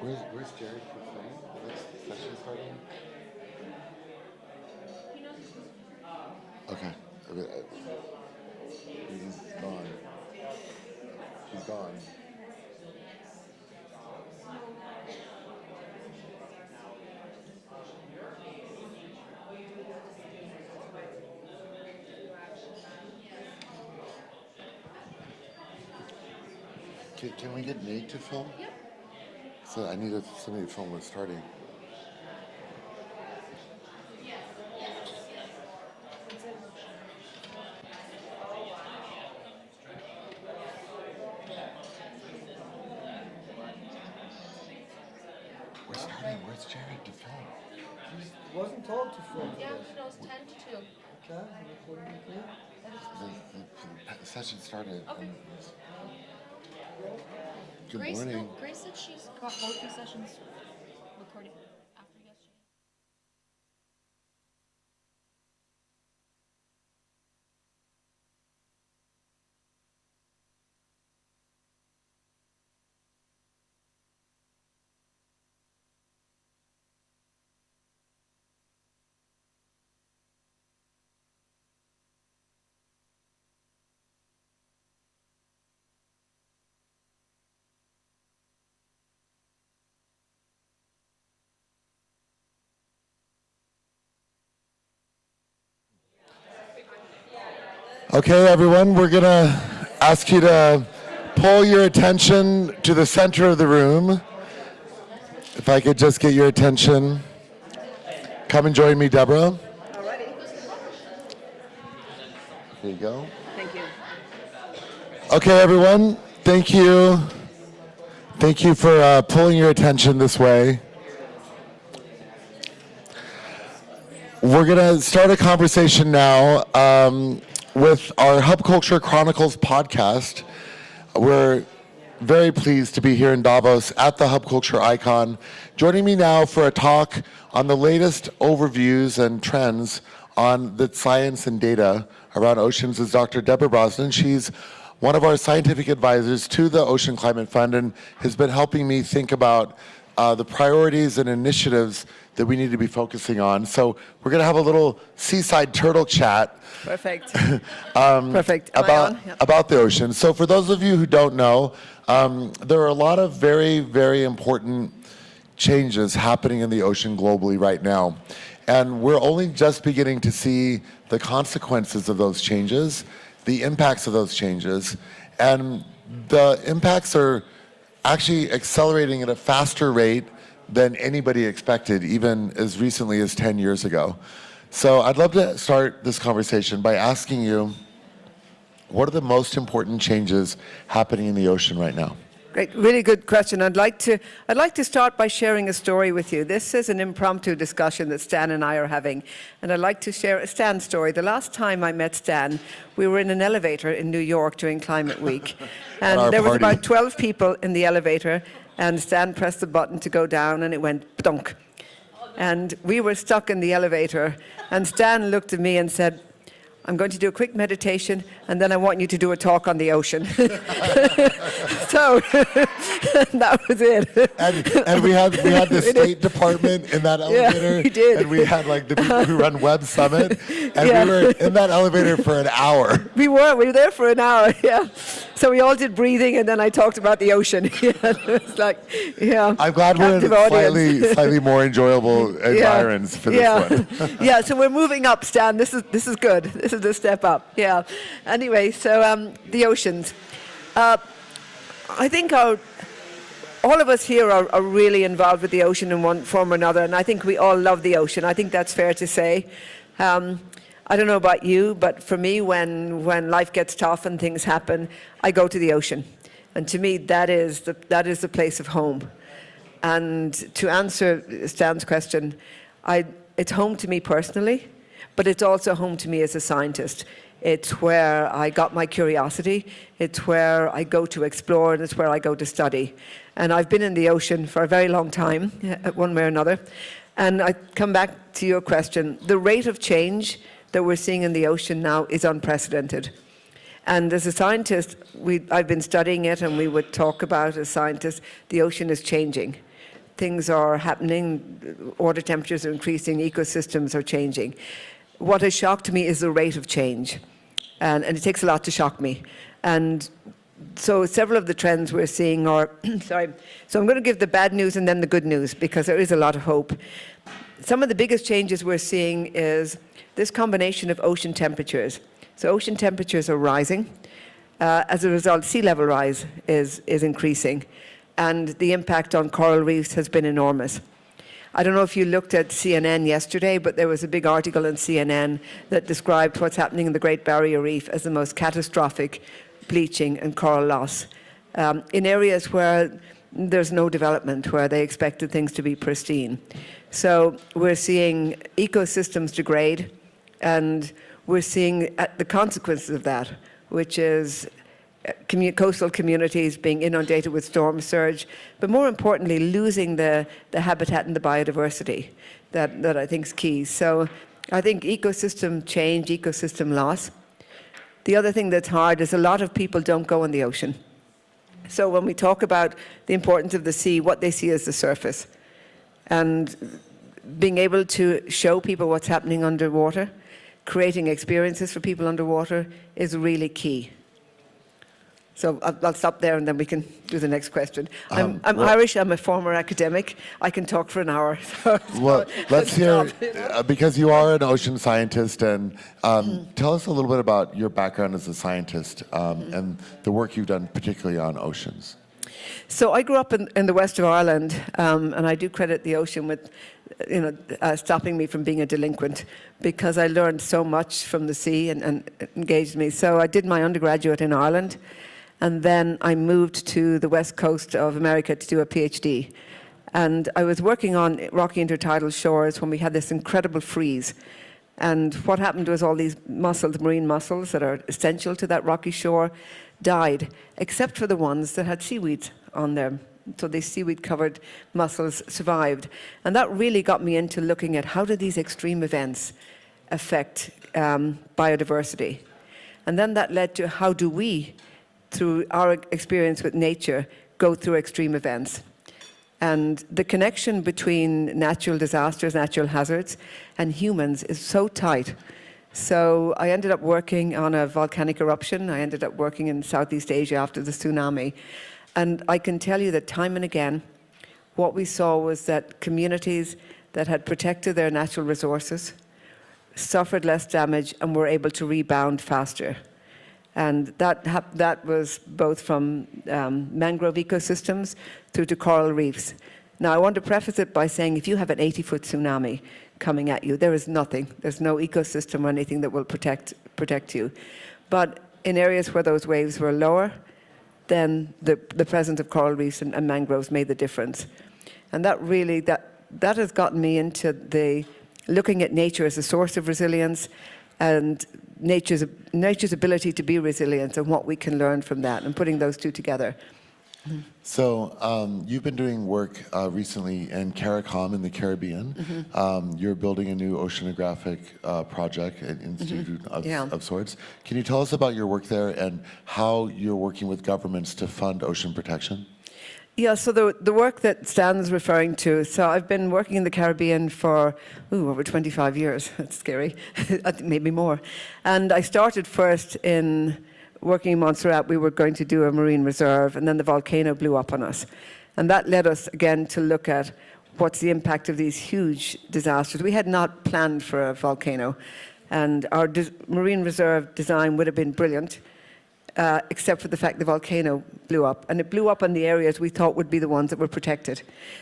Where's Jared for playing? Is session starting? Okay. He's gone. He's gone. Can we get Nate to film? Yep. So I need somebody to film when starting. We're starting. Where's Jared to film? He wasn't told to film. Yeah, no, it's 10 to 2. Okay, recording it here. The session started. Okay. Good morning. Grace said she's got both the sessions recording after yesterday. Okay, everyone, we're going to ask you to pull your attention to the center of the room. If I could just get your attention. Come and join me, Deborah. Alrighty. Here you go. Thank you. Okay, everyone, thank you. Thank you for pulling your attention this way. We're going to start a conversation now with our Hub Culture Chronicles podcast. We're very pleased to be here in Davos at the Hub Culture Icon. Joining me now for a talk on the latest overviews and trends on the science and data around oceans is Dr. Deborah Brosnan. She's one of our scientific advisors to the Ocean Climate Fund and has been helping me think about the priorities and initiatives that we need to be focusing on. So we're going to have a little seaside turtle chat. Perfect. Perfect. About the ocean. So for those of you who don't know, there are a lot of very, very important changes happening in the ocean globally right now. And we're only just beginning to see the consequences of those changes, the impacts of those changes. And the impacts are actually accelerating at a faster rate than anybody expected, even as recently as 10 years ago. So I'd love to start this conversation by asking you, what are the most important changes happening in the ocean right now? Great, really good question. I'd like to start by sharing a story with you. This is an impromptu discussion that Stan and I are having, and I'd like to share Stan's story. The last time I met Stan, we were in an elevator in New York during Climate Week, and there was about 12 people in the elevator, and Stan pressed the button to go down, and it went dunk. And we were stuck in the elevator, and Stan looked at me and said, "I'm going to do a quick meditation, and then I want you to do a talk on the ocean." So that was it. And we had the State Department in that elevator. Yeah, we did. And we had like the people who run Web Summit. And we were in that elevator for an hour. We were there for an hour, yeah. So we all did breathing, and then I talked about the ocean. Yeah, it was like, yeah. I'm glad we're in slightly more enjoyable environs for this one. Yeah, so we're moving up, Stan. This is good. This is a step up, yeah. Anyway, so the oceans. I think all of us here are really involved with the ocean in one form or another, and I think we all love the ocean. I think that's fair to say. I don't know about you, but for me, when life gets tough and things happen, I go to the ocean. And to me, that is the place of home. And to answer Stan's question, it's home to me personally, but it's also home to me as a scientist. It's where I got my curiosity, it's where I go to explore, and it's where I go to study. And I've been in the ocean for a very long time, one way or another. And I come back to your question. The rate of change that we're seeing in the ocean now is unprecedented. And as a scientist, I've been studying it, and we would talk about, as scientists, the ocean is changing. things are happening, water temperatures are increasing, ecosystems are changing. What has shocked me is the rate of change. And it takes a lot to shock me. And so several of the trends we're seeing are, sorry, so I'm going to give the bad news and then the good news, because there is a lot of hope. Some of the biggest changes we're seeing is this combination of ocean temperatures. So ocean temperatures are rising. As a result, sea level rise is increasing. And the impact on coral reefs has been enormous. I don't know if you looked at CNN yesterday, but there was a big article in CNN that described what's happening in the Great Barrier Reef as the most catastrophic bleaching and coral loss in areas where there's no development, where they expected things to be pristine. So we're seeing ecosystems degrade, and we're seeing the consequences of that, which is coastal communities being inundated with storm surge, but more importantly, losing the habitat and the biodiversity that I think is key. So I think ecosystem change, ecosystem loss. The other thing that's hard is a lot of people don't go in the ocean. So when we talk about the importance of the sea, what they see is the surface. And being able to show people what's happening underwater, creating experiences for people underwater is really key. So I'll stop there and then we can do the next question. I'm Irish, I'm a former academic. I can talk for an hour. Well, let's hear, stop. because you are an ocean scientist, and tell us a little bit about your background as a scientist and the work you've done particularly on oceans. So I grew up in the west of Ireland, and I do credit the ocean with stopping me from being a delinquent, because I learned so much from the sea and it engaged me. So I did my undergraduate in Ireland, and then I moved to the west coast of America to do a PhD. And I was working on rocky intertidal shores when we had this incredible freeze. And what happened was all these mussels, marine mussels that are essential to that rocky shore, died, except for the ones that had seaweed on them. So these seaweed-covered mussels survived. And that really got me into looking at how do these extreme events affect biodiversity. And then that led to how do we, through our experience with nature, go through extreme events. And the connection between natural disasters, natural hazards, and humans is so tight. So I ended up working on a volcanic eruption. I ended up working in Southeast Asia after the tsunami. And I can tell you that time and again, what we saw was that communities that had protected their natural resources suffered less damage and were able to rebound faster. And that was both from mangrove ecosystems through to coral reefs. Now, I want to preface it by saying if you have an 80-foot tsunami coming at you, there is nothing. There's no ecosystem or anything that will protect you. But in areas where those waves were lower, then the presence of coral reefs and mangroves made the difference. And that really, that has gotten me into looking at nature as a source of resilience, and nature's ability to be resilient and what we can learn from that, and putting those two together. So you've been doing work recently in CARICOM in the Caribbean. You're building a new oceanographic project, an institute of sorts. Can you tell us about your work there and how you're working with governments to fund ocean protection? Yeah, so the work that Stan's referring to, so I've been working in the Caribbean for over 25 years. That's scary, maybe more. And I started first in working in Montserrat. We were going to do a marine reserve, and then the volcano blew up on us. And that led us again to look at what's the impact of these huge disasters. We had not planned for a volcano, and our marine reserve design would have been brilliant, except for the fact the volcano blew up. And it blew up on the areas we thought would be the ones that were protected.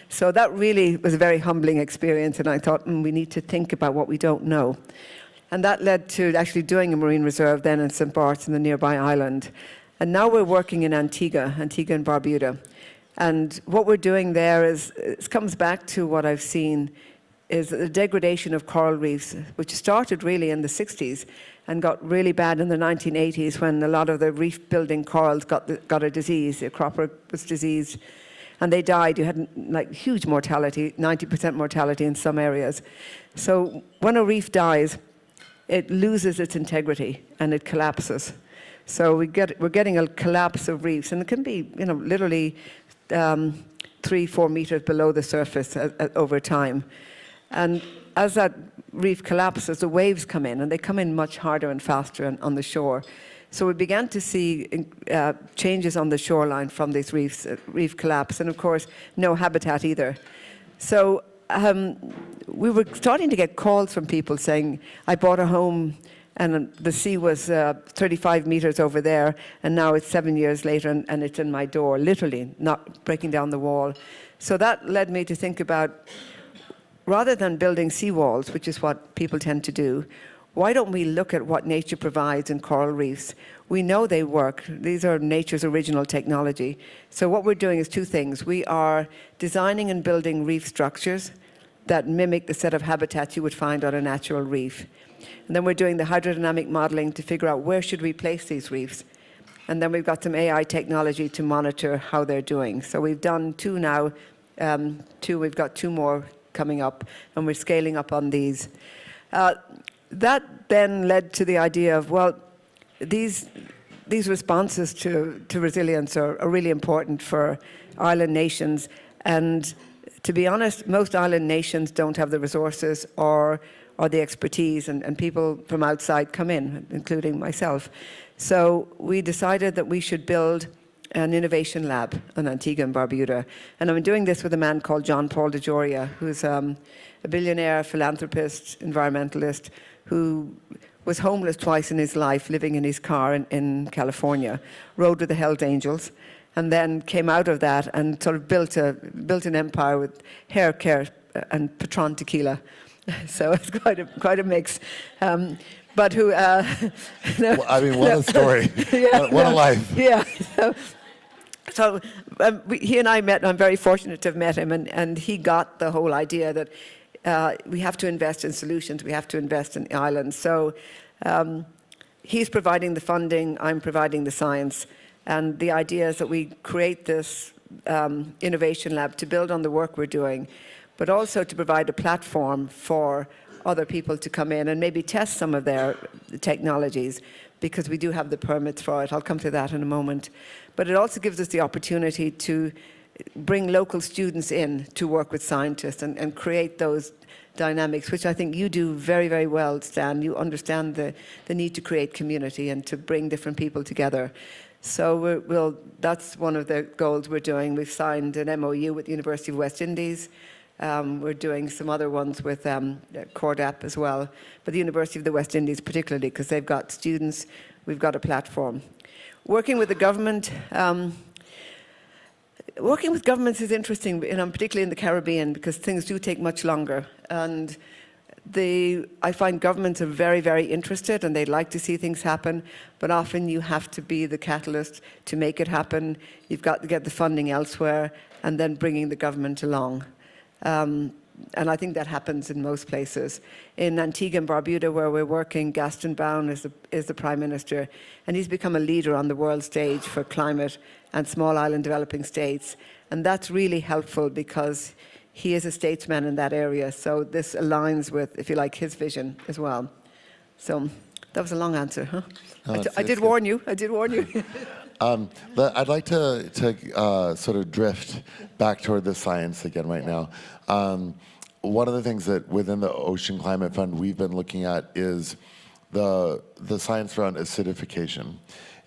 So that really was a very humbling experience, and I thought, we need to think about what we don't know. And that led to actually doing a marine reserve then in St. Bart's in the nearby island. And now we're working in Antigua and Barbuda. And what we're doing there is, it comes back to what I've seen, is the degradation of coral reefs, which started really in the 60s and got really bad in the 1980s when a lot of the reef-building corals got a disease. The cropper was diseased, and they died. You had like huge mortality, 90% mortality in some areas. So when a reef dies, it loses its integrity and it collapses. So we're getting a collapse of reefs, and it can be, literally 3 3-4 meters below the surface over time. And as that reef collapses, the waves come in, and they come in much harder and faster on the shore. So we began to see changes on the shoreline from these reef collapse, and of course, no habitat either. So we were starting to get calls from people saying, I bought a home and the sea was 35 meters over there, and now it's 7 years later and it's in my door, literally, not breaking down the wall. So that led me to think about, rather than building seawalls, which is what people tend to do, why don't we look at what nature provides in coral reefs? We know they work. These are nature's original technology. So what we're doing is two things. We are designing and building reef structures that mimic the set of habitats you would find on a natural reef. And then we're doing the hydrodynamic modeling to figure out where should we place these reefs. And then we've got some AI technology to monitor how they're doing. So we've done 2 now, we've got 2 more coming up, and we're scaling up on these. That then led to the idea of, well, these responses to resilience are really important for island nations. And to be honest, most island nations don't have the resources or the expertise, and people from outside come in, including myself. So we decided that we should build an innovation lab in Antigua and Barbuda. And I'm doing this with a man called John Paul DeGioia, who's a billionaire, philanthropist, environmentalist, who was homeless twice in his life, living in his car in California, rode with the Hells Angels, and then came out of that and sort of built an empire with hair care and Patron tequila. So it's quite a mix. But who? Well, I mean, what a story! Yeah, what a life! Yeah. So he and I met, and I'm very fortunate to have met him, and he got the whole idea that we have to invest in solutions, we have to invest in islands. So he's providing the funding, I'm providing the science, and the idea is that we create this innovation lab to build on the work we're doing, but also to provide a platform for other people to come in and maybe test some of their technologies, because we do have the permits for it. I'll come to that in a moment. But it also gives us the opportunity to bring local students in to work with scientists and create those dynamics, which I think you do very, very well, Stan. You understand the need to create community and to bring different people together. So that's one of the goals we're doing. We've signed an MOU with the University of West Indies. We're doing some other ones with CORDAP as well, but the University of the West Indies particularly, because they've got students, we've got a platform. Working with the government, working with governments is interesting, particularly in the Caribbean, because things do take much longer. And I find governments are very, very interested, and they'd like to see things happen, but often you have to be the catalyst to make it happen. You've got to get the funding elsewhere, and then bringing the government along. And I think that happens in most places. In Antigua and Barbuda, where we're working, Gaston Brown is the Prime Minister, and he's become a leader on the world stage for climate and small island developing states. And that's really helpful because he is a statesman in that area. So this aligns with, if you like, his vision as well. So that was a long answer, huh? No, I did warn you. I did warn you. I'd like to sort of drift back toward the science again right now. One of the things that within the Ocean Climate Fund we've been looking at is the science around acidification.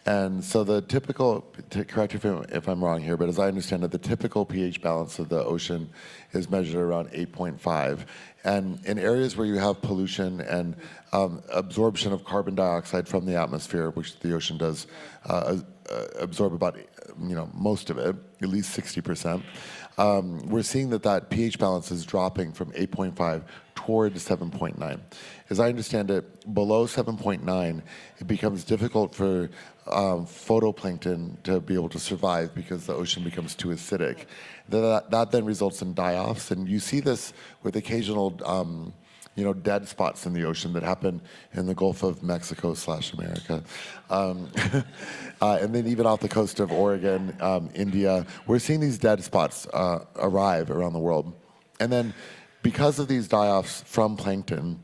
And so the typical, correct if I'm wrong here, but as I understand it, the typical pH balance of the ocean is measured around 8.5. And in areas where you have pollution and absorption of carbon dioxide from the atmosphere, which the ocean does absorb about, most of it, at least 60%, we're seeing that pH balance is dropping from 8.5 toward 7.9. As I understand it, below 7.9, it becomes difficult for phytoplankton to be able to survive because the ocean becomes too acidic. That then results in die-offs, and you see this with occasional dead spots in the ocean that happen in the Gulf of Mexico/America. And then even off the coast of Oregon, India, we're seeing these dead spots arrive around the world. And then because of these die-offs from plankton,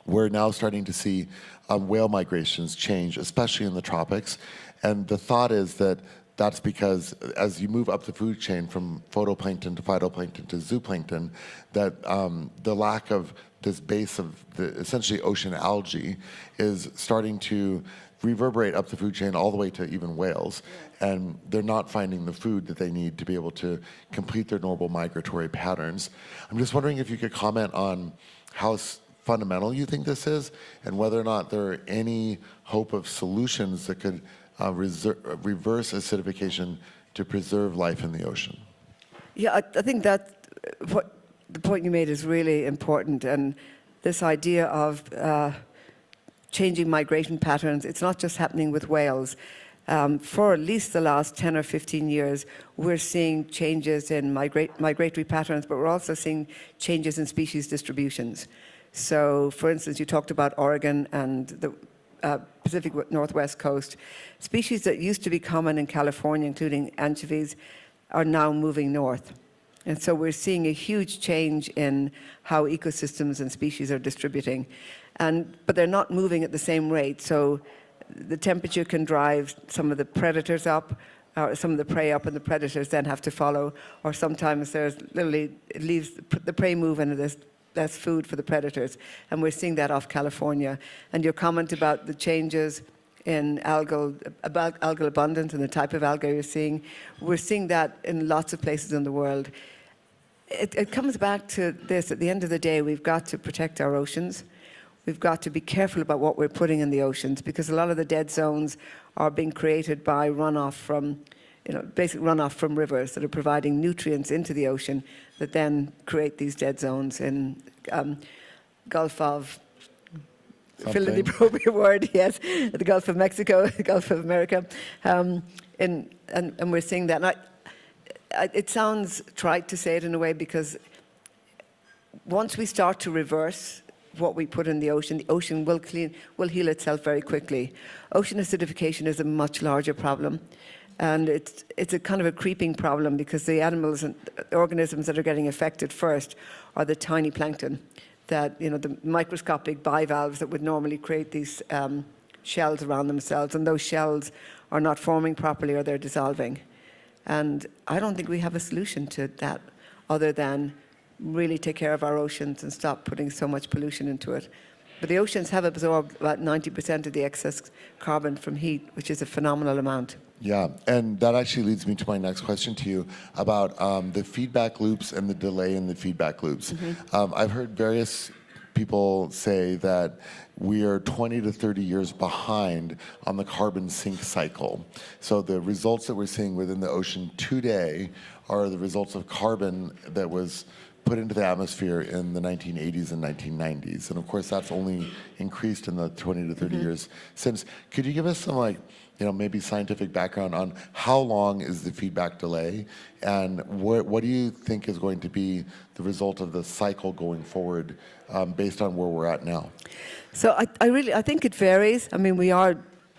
we're now starting to see whale migrations change, especially in the tropics. And the thought is that that's because as you move up the food chain from photoplankton to phytoplankton to zooplankton, that the lack of this base of the essentially ocean algae is starting to reverberate up the food chain all the way to even whales, and they're not finding the food that they need to be able to complete their normal migratory patterns. I'm just wondering if you could comment on how fundamental you think this is, and whether or not there are any hope of solutions that could reverse acidification to preserve life in the ocean. Yeah, I think that what the point you made is really important, and this idea of changing migration patterns, it's not just happening with whales. For at least the last 10 or 15 years, we're seeing changes in migratory patterns, but we're also seeing changes in species distributions. So, for instance, you talked about Oregon and the Pacific Northwest coast. Species that used to be common in California, including anchovies, are now moving north. And so we're seeing a huge change in how ecosystems and species are distributing. But they're not moving at the same rate. So the temperature can drive some of the predators up, or some of the prey up, and the predators then have to follow. Or sometimes there's literally, it leaves the prey move and there's less food for the predators. And we're seeing that off California. And your comment about the changes in algal abundance and the type of algae you're seeing, we're seeing that in lots of places in the world. It comes back to this: at the end of the day, we've got to protect our oceans. We've got to be careful about what we're putting in the oceans, because a lot of the dead zones are being created by runoff from, basic runoff from rivers that are providing nutrients into the ocean that then create these dead zones in Gulf of, fill in the appropriate word, yes, the Gulf of Mexico, the Gulf of America, and we're seeing that. And it sounds trite to say it in a way, because once we start to reverse what we put in the ocean will heal itself very quickly. Ocean acidification is a much larger problem, and it's a kind of a creeping problem, because the animals and organisms that are getting affected first are the tiny plankton, that the microscopic bivalves that would normally create these shells around themselves, and those shells are not forming properly or they're dissolving. And I don't think we have a solution to that other than really take care of our oceans and stop putting so much pollution into it. But the oceans have absorbed about 90% of the excess carbon from heat, which is a phenomenal amount. Yeah, and that actually leads me to my next question to you about the feedback loops and the delay in the feedback loops. I've heard various people say that we are 20 to 30 years behind on the carbon sink cycle. So the results that we're seeing within the ocean today are the results of carbon that was put into the atmosphere in the 1980s and 1990s. And of course, that's only increased in the 20 to 30 years since. Could you give us some maybe scientific background on how long is the feedback delay, and what do you think is going to be the result of the cycle going forward based on where we're at now? So I think it varies. I mean,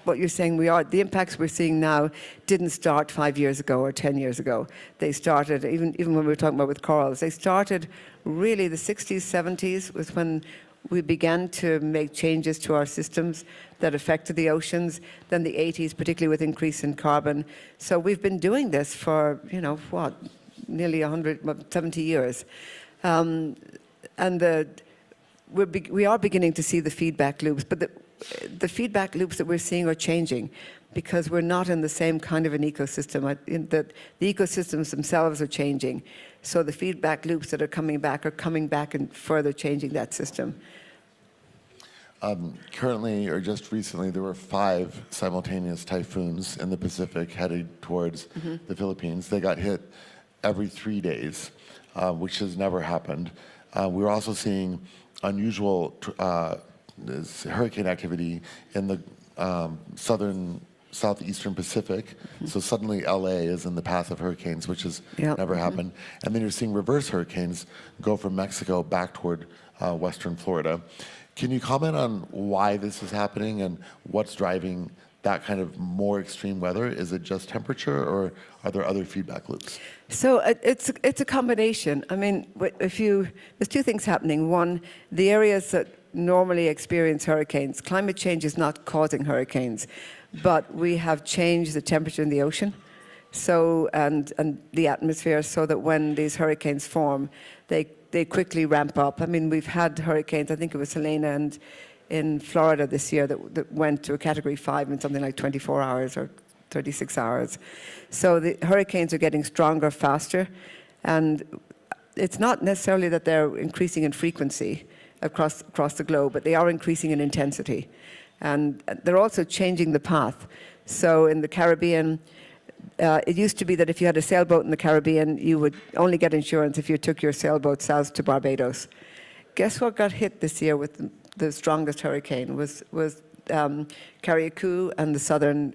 what you're saying, the impacts we're seeing now didn't start 5 years ago or 10 years ago. They started, even when we were talking about with corals, they started really the 60s, 70s was when we began to make changes to our systems that affected the oceans. Then the 80s, particularly with increase in carbon. So we've been doing this for, nearly 170 years. We are beginning to see the feedback loops, but the feedback loops that we're seeing are changing, because we're not in the same kind of an ecosystem. The ecosystems themselves are changing. So the feedback loops that are coming back and further changing that system. Currently, or just recently, there were 5 simultaneous typhoons in the Pacific headed towards the Philippines. They got hit every 3 days, which has never happened. We're also seeing unusual hurricane activity in the southeastern Pacific. So suddenly LA is in the path of hurricanes, which has never happened. And then you're seeing reverse hurricanes go from Mexico back toward western Florida. Can you comment on why this is happening and what's driving that kind of more extreme weather? Is it just temperature, or are there other feedback loops? So it's a combination. I mean, there's 2 things happening. One, the areas that normally experience hurricanes, climate change is not causing hurricanes, but we have changed the temperature in the ocean. so and the atmosphere, so that when these hurricanes form, they quickly ramp up. I mean, we've had hurricanes. I think it was Helena and in Florida this year that went to a Category 5 in something like 24 hours or 36 hours. So the hurricanes are getting stronger faster, and it's not necessarily that they're increasing in frequency across the globe, but they are increasing in intensity. And they're also changing the path. So in the Caribbean, it used to be that if you had a sailboat in the Caribbean, you would only get insurance if you took your sailboat south to Barbados. Guess what got hit this year with the strongest hurricane was Carriacou and the southern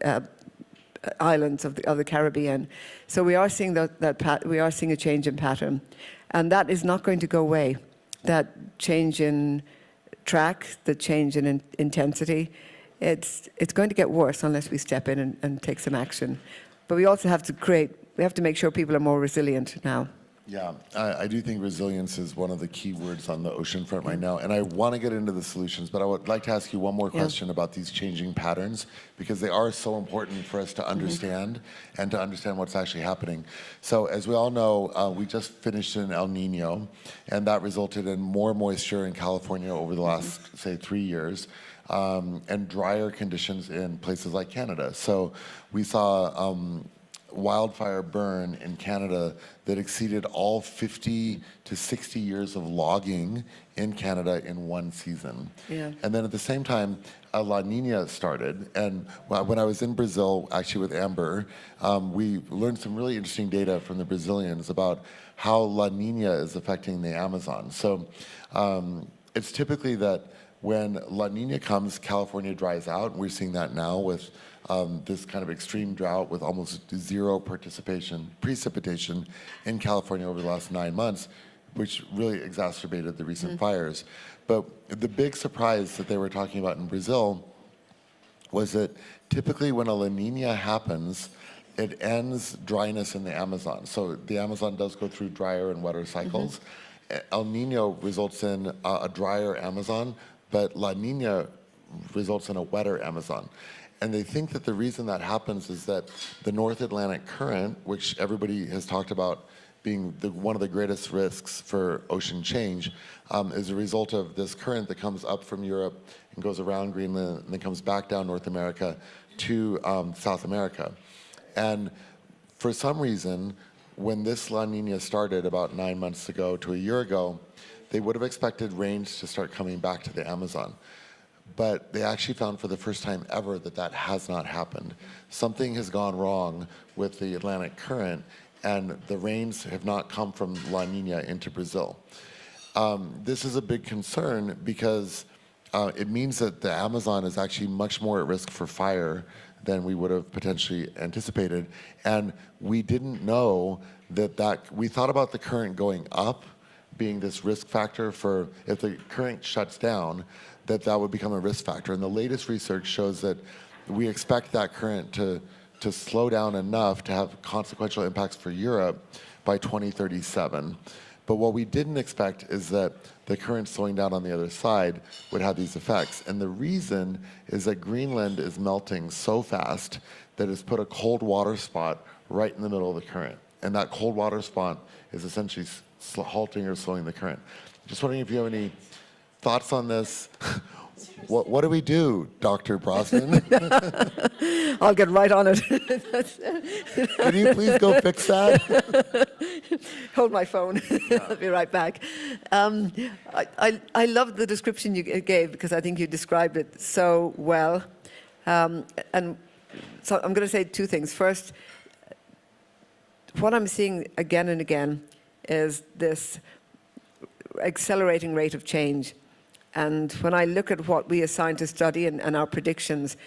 islands of the Caribbean. So we are seeing we are seeing a change in pattern, and that is not going to go away. That change in track, the change in intensity, it's going to get worse unless we step in and take some action. But we also have to make sure people are more resilient now. Yeah, I do think resilience is one of the key words on the ocean front right now. And I want to get into the solutions, but I would like to ask you one more question about these changing patterns, because they are so important for us to understand and to understand what's actually happening. So as we all know, we just finished an El Nino, and that resulted in more moisture in California over the last, say, 3 years. And drier conditions in places like Canada. So we saw wildfire burn in Canada that exceeded all 50 to 60 years of logging in Canada in one season. Yeah. And then at the same time, a La Nina started. And when I was in Brazil, actually with Amber, we learned some really interesting data from the Brazilians about how La Nina is affecting the Amazon. So it's typically that when La Nina comes, California dries out, and we're seeing that now with this kind of extreme drought with almost zero precipitation in California over the last 9 months, which really exacerbated the recent fires. But the big surprise that they were talking about in Brazil was that typically when a La Nina happens, it ends dryness in the Amazon. So the Amazon does go through drier and wetter cycles. El Nino results in a drier Amazon, but La Nina results in a wetter Amazon. And they think that the reason that happens is that the North Atlantic current, which everybody has talked about being one of the greatest risks for ocean change, is a result of this current that comes up from Europe and goes around Greenland and then comes back down North America to South America. And for some reason, when this La Nina started about 9 months ago to a year ago, they would have expected rains to start coming back to the Amazon. But they actually found for the first time ever that that has not happened. Something has gone wrong with the Atlantic current, and the rains have not come from La Nina into Brazil. This is a big concern because it means that the Amazon is actually much more at risk for fire than we would have potentially anticipated. And we didn't know we thought about the current going up being this risk factor for if the current shuts down, that would become a risk factor. And the latest research shows that we expect that current to slow down enough to have consequential impacts for Europe by 2037. But what we didn't expect is that the current slowing down on the other side would have these effects. And the reason is that Greenland is melting so fast that it's put a cold water spot right in the middle of the current. And that cold water spot is essentially halting or slowing the current. Just wondering if you have any thoughts on this. What do we do, Dr. Brosnan? I'll get right on it. Can you please go fix that? Hold my phone. I'll be right back. I love the description you gave because I think you described it so well. And so I'm going to say two things. First, what I'm seeing again and again is this accelerating rate of change. And when I look at what we as scientists study and our predictions,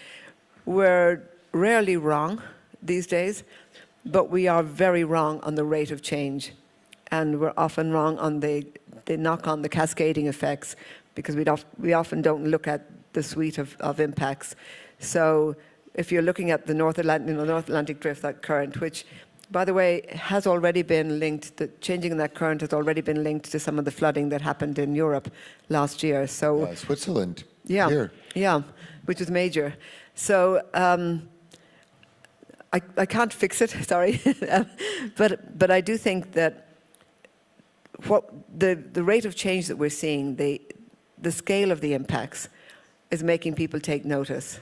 we're rarely wrong these days, but we are very wrong on the rate of change. And we're often wrong on the knock-on, the cascading effects, because we often don't look at the suite of impacts. So if you're looking at the North Atlantic drift, that current, which, by the way, has already been linked, the changing in that current has already been linked to some of the flooding that happened in Europe last year. So Switzerland, yeah, here. yeah, which was major. So I can't fix it, sorry, but I do think that what the rate of change that we're seeing, the scale of the impacts, is making people take notice.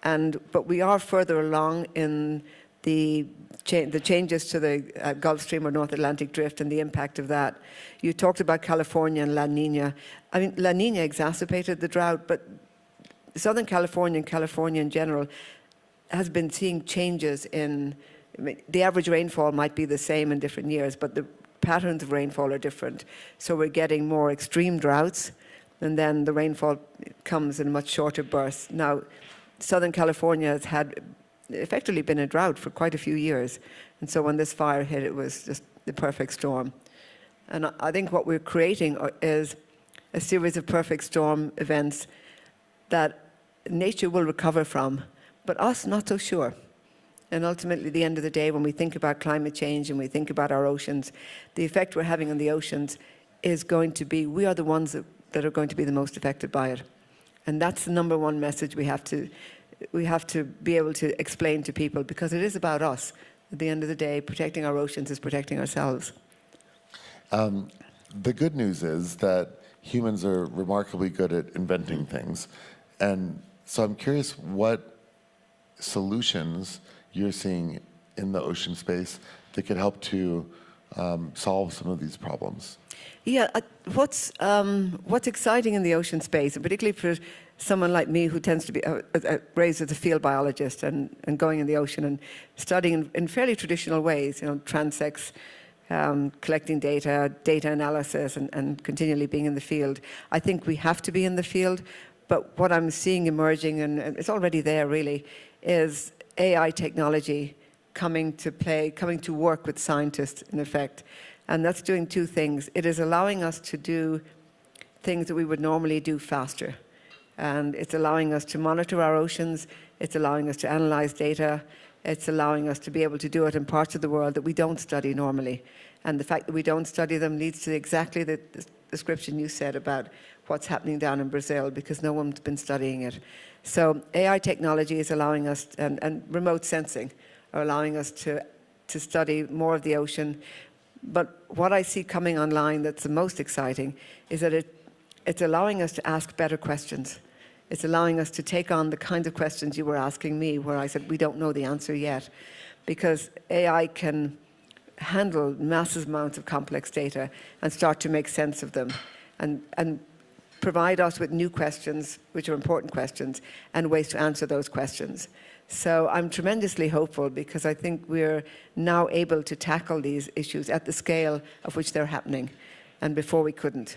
But we are further along in the changes to the Gulf Stream or North Atlantic Drift and the impact of that. You talked about California and La Nina. I mean, La Nina exacerbated the drought, but Southern California and California in general has been seeing changes in, I mean, the average rainfall might be the same in different years, but the patterns of rainfall are different. So we're getting more extreme droughts, and then the rainfall comes in much shorter bursts. Now, Southern California has had effectively been a drought for quite a few years. And so when this fire hit, it was just the perfect storm. And I think what we're creating is a series of perfect storm events that nature will recover from, but us not so sure. And ultimately, at the end of the day, when we think about climate change and we think about our oceans, the effect we're having on the oceans is going to be, we are the ones that are going to be the most affected by it. And that's the number one message we have to be able to explain to people, because it is about us. At the end of the day, protecting our oceans is protecting ourselves. The good news is that humans are remarkably good at inventing things. And so I'm curious what solutions you're seeing in the ocean space that could help to solve some of these problems. Yeah, what's exciting in the ocean space, and particularly for someone like me who tends to be raised as a field biologist and going in the ocean and studying in fairly traditional ways, you know, transects, collecting data analysis, and continually being in the field. I think we have to be in the field, but what I'm seeing emerging, and it's already there really, is AI technology coming to work with scientists in effect. And that's doing two things. It is allowing us to do things that we would normally do faster. And it's allowing us to monitor our oceans. It's allowing us to analyze data. It's allowing us to be able to do it in parts of the world that we don't study normally. And the fact that we don't study them leads to exactly the description you said about what's happening down in Brazil, because no one's been studying it. So AI technology is allowing us, and remote sensing are allowing us to study more of the ocean. But what I see coming online that's the most exciting is that it's allowing us to ask better questions. It's allowing us to take on the kinds of questions you were asking me, where I said, we don't know the answer yet. Because AI can handle massive amounts of complex data and start to make sense of them and provide us with new questions, which are important questions, and ways to answer those questions. So I'm tremendously hopeful, because I think we're now able to tackle these issues at the scale of which they're happening, and before we couldn't.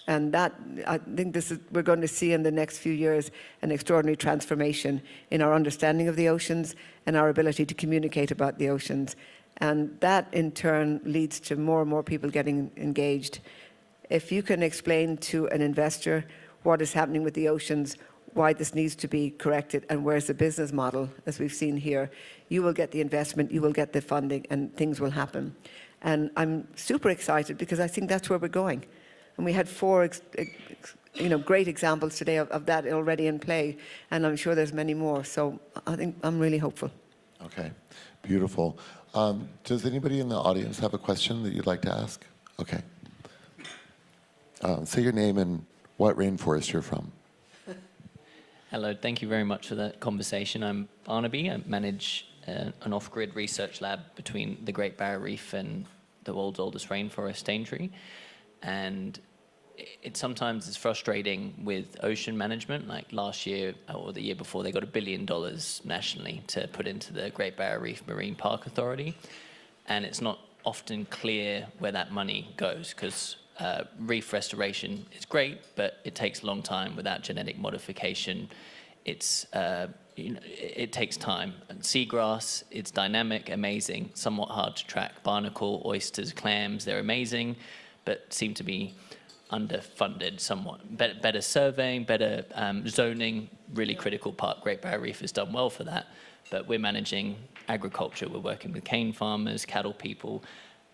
And that, I think we're going to see in the next few years an extraordinary transformation in our understanding of the oceans and our ability to communicate about the oceans. And that in turn leads to more and more people getting engaged. If you can explain to an investor what is happening with the oceans, why this needs to be corrected, and where's the business model, as we've seen here, you will get the investment, you will get the funding, and things will happen. And I'm super excited, because I think that's where we're going. And we had four great examples today of that already in play, and I'm sure there's many more. So I think I'm really hopeful. Okay, beautiful. Does anybody in the audience have a question that you'd like to ask? Okay. Say your name and what rainforest you're from. Hello, thank you very much for the conversation. I'm Barnaby. I manage an off-grid research lab between the Great Barrier Reef and the world's oldest rainforest, Daintree. And it sometimes is frustrating with ocean management. Like last year or the year before, they got $1 billion nationally to put into the Great Barrier Reef Marine Park Authority. And it's not often clear where that money goes, because reef restoration is great, but it takes a long time without genetic modification. It takes time. And seagrass, it's dynamic, amazing, somewhat hard to track. Barnacle, oysters, clams, they're amazing, but seem to be underfunded somewhat. Better surveying, better zoning, really critical part. Great Barrier Reef has done well for that, but we're managing agriculture. We're working with cane farmers, cattle people,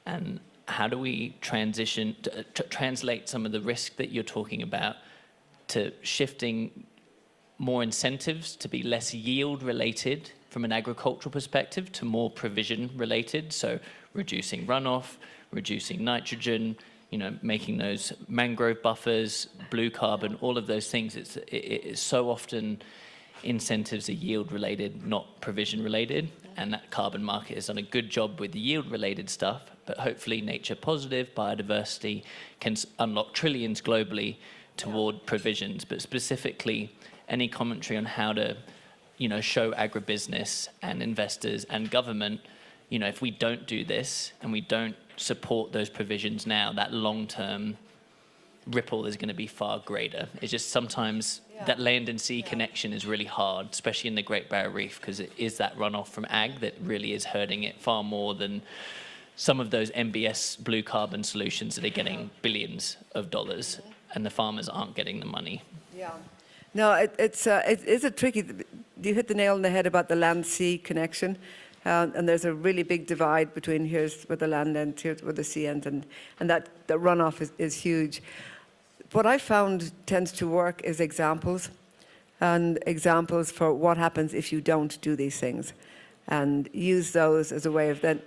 and how do we transition, to translate some of the risk that you're talking about to shifting more incentives to be less yield related from an agricultural perspective to more provision related. So reducing runoff, reducing nitrogen, making those mangrove buffers, blue carbon, all of those things. It's so often incentives are yield related, not provision related. And that carbon market has done a good job with the yield related stuff, but hopefully nature positive, biodiversity can unlock trillions globally toward provisions. But specifically, any commentary on how to, show agribusiness and investors and government, if we don't do this and we don't support those provisions now, that long-term ripple is going to be far greater. It's just sometimes that land and sea connection is really hard, especially in the Great Barrier Reef, because it is that runoff from ag that really is hurting it far more than some of those MBS blue carbon solutions that are getting billions of dollars, and the farmers aren't getting the money. Yeah. No, it's a tricky. You hit the nail on the head about the land-sea connection. And there's a really big divide between here's where the land ends, here's where the sea ends, and that the runoff is huge. What I found tends to work is examples, and examples for what happens if you don't do these things, and use those as a way of then,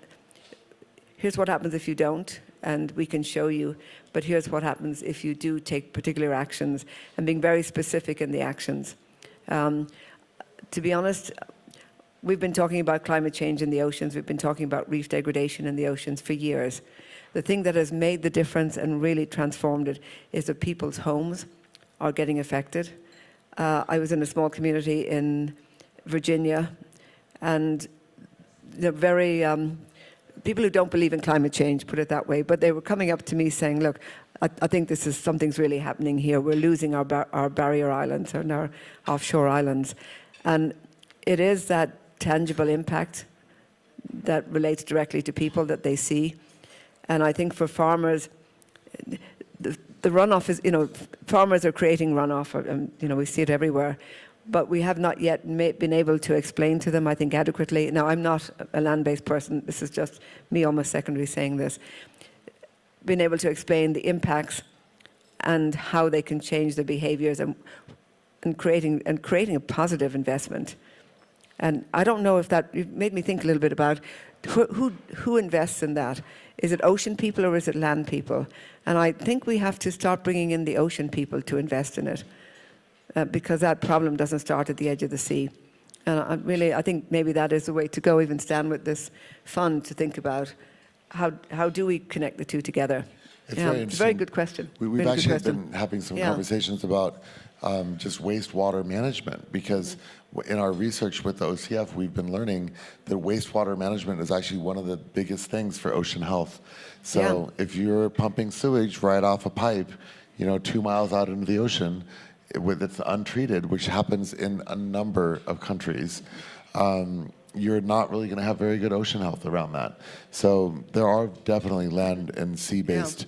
here's what happens if you don't, and we can show you, but here's what happens if you do take particular actions, and being very specific in the actions. To be honest, we've been talking about climate change in the oceans. We've been talking about reef degradation in the oceans for years. The thing that has made the difference and really transformed it is that people's homes are getting affected. I was in a small community in Virginia, and they're very, people who don't believe in climate change, put it that way, but they were coming up to me saying, look, I think something's really happening here. We're losing our barrier islands and our offshore islands. And it is that tangible impact that relates directly to people that they see. And I think for farmers, the runoff is, farmers are creating runoff, we see it everywhere. But we have not yet been able to explain to them, I think, adequately. Now, I'm not a land-based person. This is just me, almost secondary, saying this. Being able to explain the impacts and how they can change their behaviors and creating a positive investment. And I don't know if that, you've made me think a little bit about who invests in that. Is it ocean people or is it land people? And I think we have to start bringing in the ocean people to invest in it, because that problem doesn't start at the edge of the sea. And I think maybe that is the way to go, even stand with this fund to think about how do we connect the two together. It's very interesting. It's a very good question. We've actually been having some conversations about just wastewater management, because in our research with the OCF, we've been learning that wastewater management is actually one of the biggest things for ocean health. So if you're pumping sewage right off a pipe, 2 miles out into the ocean, it's untreated, which happens in a number of countries, you're not really going to have very good ocean health around that. So there are definitely land and sea-based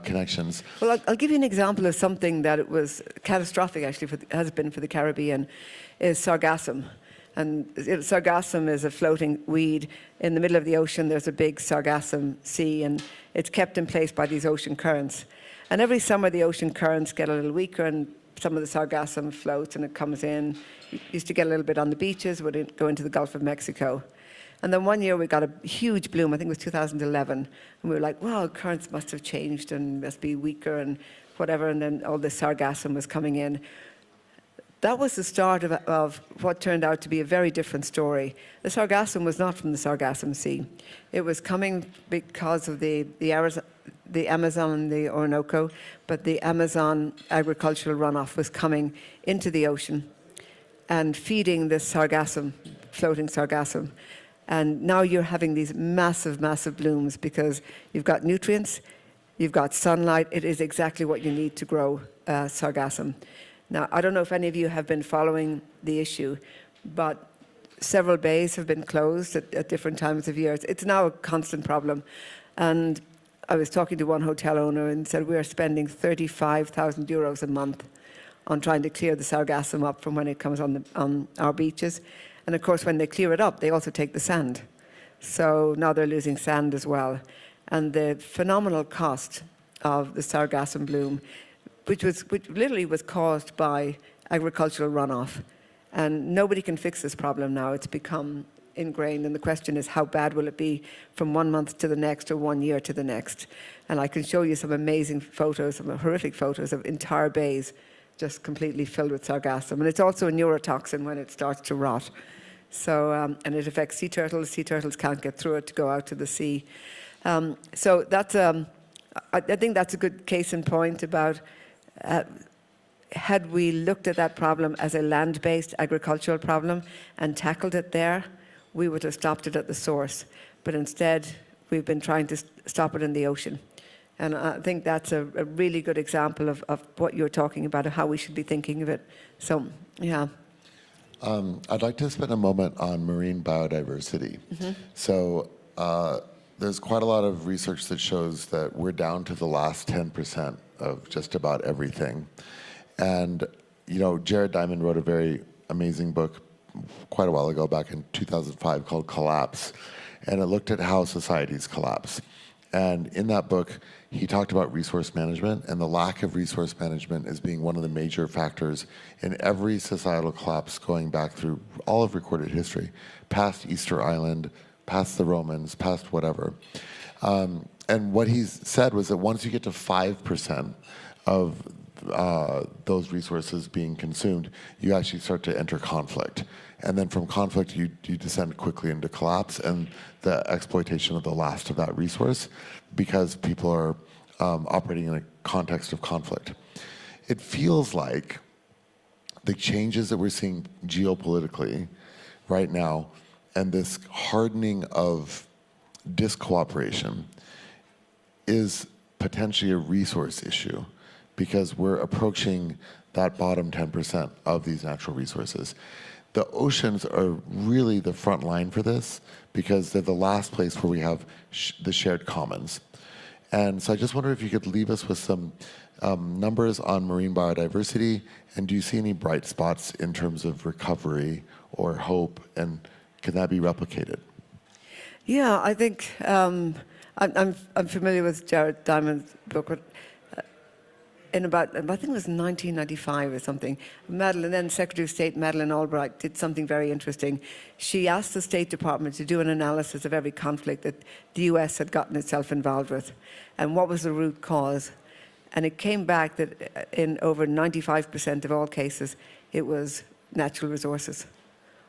connections. Well, I'll give you an example of something that it was catastrophic, actually, has been for the Caribbean, is sargassum. And sargassum is a floating weed. In the middle of the ocean, there's a big sargassum sea, and it's kept in place by these ocean currents. And every summer, the ocean currents get a little weaker, and some of the sargassum floats, and it comes in. It used to get a little bit on the beaches, would go into the Gulf of Mexico. And then one year we got a huge bloom, I think it was 2011, and we were like, wow, currents must have changed and must be weaker and whatever, and then all this sargassum was coming in. That was the start of what turned out to be a very different story. The sargassum was not from the Sargassum Sea. It was coming because of the Amazon and the Orinoco, but the Amazon agricultural runoff was coming into the ocean and feeding this sargassum, floating sargassum. And now you're having these massive, massive blooms because you've got nutrients, you've got sunlight. It is exactly what you need to grow sargassum. Now, I don't know if any of you have been following the issue, but several bays have been closed at different times of year. It's now a constant problem. And I was talking to one hotel owner and said, we are spending 35,000 euros a month on trying to clear the sargassum up from when it comes on our beaches. And of course, when they clear it up, they also take the sand. So now they're losing sand as well. And the phenomenal cost of the sargassum bloom, which literally was caused by agricultural runoff. And nobody can fix this problem now. It's become ingrained, and the question is, how bad will it be from 1 month to the next or 1 year to the next? And I can show you some amazing photos, some horrific photos of entire bays just completely filled with sargassum. And it's also a neurotoxin when it starts to rot. So, and it affects sea turtles. Sea turtles can't get through it to go out to the sea. So that's, I think that's a good case in point about had we looked at that problem as a land-based agricultural problem and tackled it there, we would have stopped it at the source. But instead, we've been trying to stop it in the ocean. And I think that's a really good example of what you're talking about, of how we should be thinking of it. So, yeah. I'd like to spend a moment on marine biodiversity. So there's quite a lot of research that shows that we're down to the last 10% of just about everything. And, you know, Jared Diamond wrote a very amazing book quite a while ago, back in 2005, called Collapse. And it looked at how societies collapse. And in that book, he talked about resource management, and the lack of resource management as being one of the major factors in every societal collapse going back through all of recorded history, past Easter Island, past the Romans, past whatever. And what he said was that once you get to 5% of those resources being consumed, you actually start to enter conflict. And then from conflict, you descend quickly into collapse and the exploitation of the last of that resource, because people are operating in a context of conflict. It feels like the changes that we're seeing geopolitically right now and this hardening of discooperation is potentially a resource issue, because we're approaching that bottom 10% of these natural resources. The oceans are really the front line for this, because they're the last place where we have the shared commons. And so I just wonder if you could leave us with some numbers on marine biodiversity, and do you see any bright spots in terms of recovery or hope, and can that be replicated? Yeah, I think I'm familiar with Jared Diamond's book. In about, I think it was 1995 or something, then Secretary of State Madeleine Albright did something very interesting. She asked the State Department to do an analysis of every conflict that the US had gotten itself involved with, and what was the root cause. And it came back that in over 95% of all cases, it was natural resources,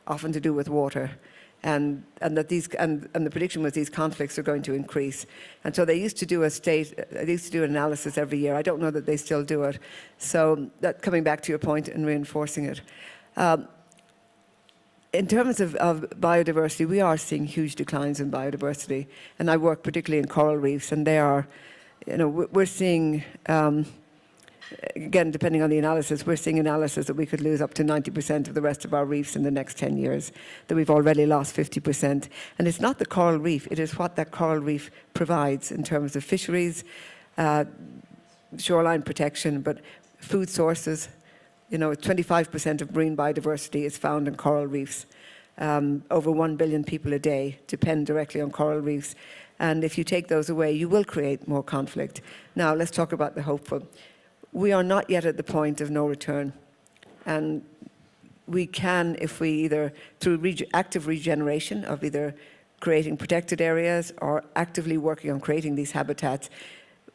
often to do with water. And that the prediction was these conflicts are going to increase. And so they used to do an analysis every year. I don't know that they still do it. So that, coming back to your point and reinforcing it. In terms of biodiversity, we are seeing huge declines in biodiversity. And I work particularly in coral reefs, and they are, you know, we're seeing, again, depending on the analysis, we're seeing analysis that we could lose up to 90% of the rest of our reefs in the next 10 years, that we've already lost 50%. And it's not the coral reef, it is what that coral reef provides in terms of fisheries, shoreline protection, but food sources. You know, 25% of marine biodiversity is found in coral reefs. Over 1 billion people a day depend directly on coral reefs. And if you take those away, you will create more conflict. Now, let's talk about the hopeful. We are not yet at the point of no return. And we can, if we either, through active regeneration of either creating protected areas or actively working on creating these habitats,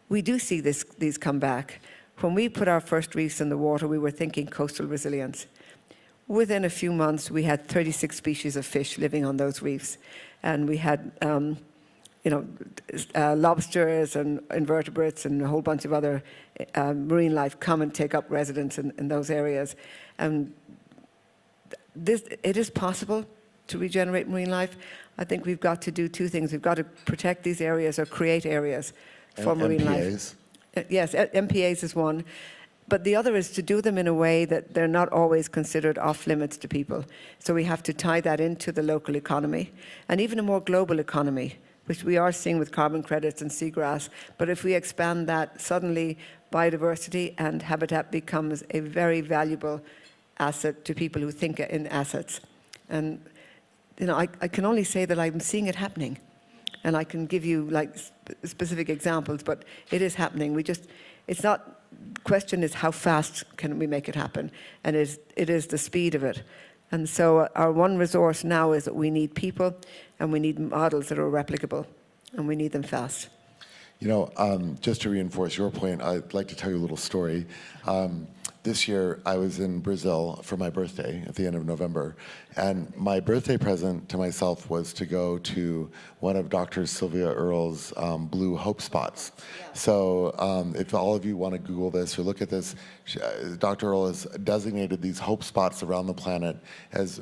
we do see these come back. When we put our first reefs in the water, we were thinking coastal resilience. Within a few months, we had 36 species of fish living on those reefs. And we had lobsters and invertebrates and a whole bunch of other marine life come and take up residence in those areas. And it is possible to regenerate marine life. I think we've got to do two things. We've got to protect these areas or create areas for marine life. Yes, MPAs is one. But the other is to do them in a way that they're not always considered off limits to people. So we have to tie that into the local economy and even a more global economy, which we are seeing with carbon credits and seagrass. But if we expand that, suddenly biodiversity and habitat becomes a very valuable asset to people who think in assets. And you know, I can only say that I'm seeing it happening. And I can give you like specific examples, but it is happening. It's not, the question is how fast can we make it happen? And it is the speed of it. And so our one resource now is that we need people and we need models that are replicable, and we need them fast. You know, just to reinforce your point, I'd like to tell you a little story. This year, I was in Brazil for my birthday at the end of November, and my birthday present to myself was to go to one of Dr. Sylvia Earle's blue hope spots. So if all of you want to Google this or look at this, Dr. Earle has designated these hope spots around the planet as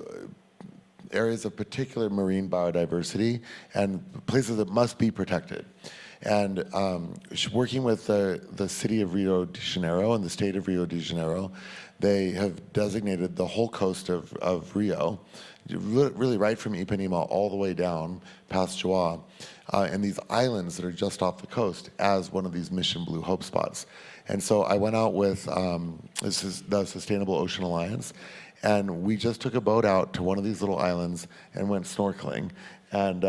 areas of particular marine biodiversity and places that must be protected. And working with the city of Rio de Janeiro and the state of Rio de Janeiro, they have designated the whole coast of Rio, really right from Ipanema all the way down past Joá, and these islands that are just off the coast as one of these Mission Blue Hope spots. And so I went out with this is the Sustainable Ocean Alliance, and we just took a boat out to one of these little islands and went snorkeling. And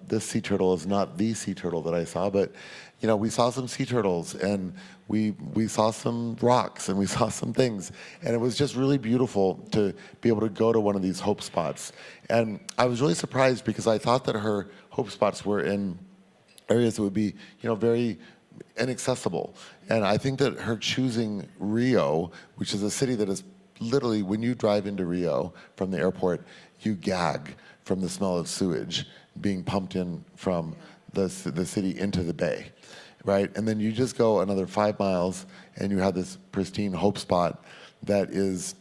this sea turtle is not the sea turtle that I saw, but you know, we saw some sea turtles, and we saw some rocks, and we saw some things, and it was just really beautiful to be able to go to one of these hope spots. And I was really surprised because I thought that her hope spots were in areas that would be, you know, very inaccessible. And I think that her choosing Rio, which is a city that is literally, when you drive into Rio from the airport, you gag from the smell of sewage being pumped in from the city into the bay, right? And then you just go another 5 miles and you have this pristine hope spot that is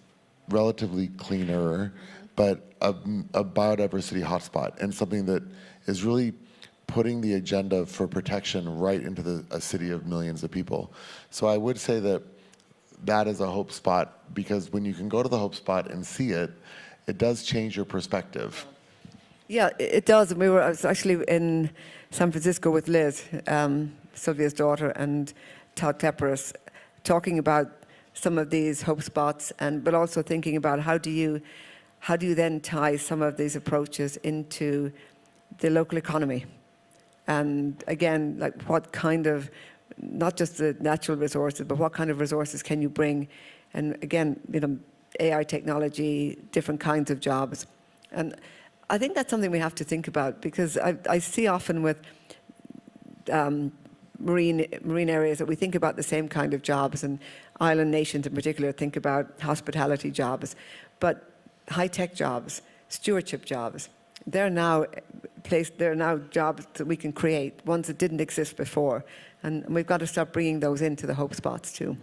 relatively cleaner, but a biodiversity hotspot, and something that is really putting the agenda for protection right into a city of millions of people. So I would say that that is a hope spot, because when you can go to the hope spot and see it, it does change your perspective. Yeah, it does. I was actually in San Francisco with Liz, Sylvia's daughter, and Todd Tepperis, talking about some of these hope spots, but also thinking about how do you then tie some of these approaches into the local economy, and again, like what kind of, not just the natural resources, but what kind of resources can you bring, and again, you know, AI technology, different kinds of jobs, and I think that's something we have to think about, because I see often with marine areas that we think about the same kind of jobs, and island nations in particular think about hospitality jobs, but high-tech jobs, stewardship jobs, they're now jobs that we can create, ones that didn't exist before, and we've got to start bringing those into the hope spots too.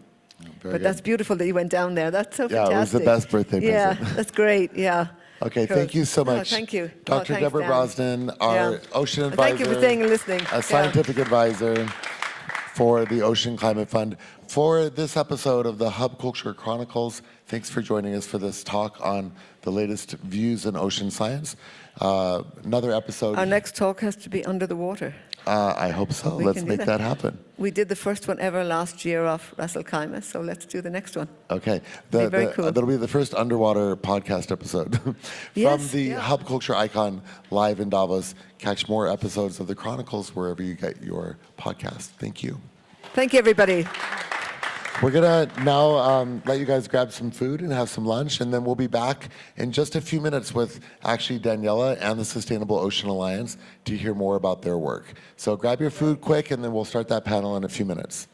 Very But that's beautiful that you went down there. That's so fantastic. Yeah, it was the best birthday present. Yeah, that's great. Yeah. Okay, Cool. thank you so much. Oh, thank you. Dr. Thanks, Deborah Dan. Brosnan, our Yeah. ocean And advisor. thank you for staying and listening. A scientific advisor for the Ocean Climate Fund. For this episode of the Hub Culture Chronicles, thanks for joining us for this talk on the latest views in ocean science. Another episode. Our next talk has to be under the water. I hope so. We Let's can do make that happen. We did the first one ever last year off Russell Kaimus, so let's do the next one. Okay. Be very cool. That'll be the first underwater podcast episode. From Yes, the yeah. Hub Culture Icon live in Davos. Catch more episodes of the Chronicles wherever you get your podcast. Thank you. Thank you, everybody. We're going to now let you guys grab some food and have some lunch, and then we'll be back in just a few minutes with actually Daniela and the Sustainable Ocean Alliance to hear more about their work. So grab your food quick, and then we'll start that panel in a few minutes.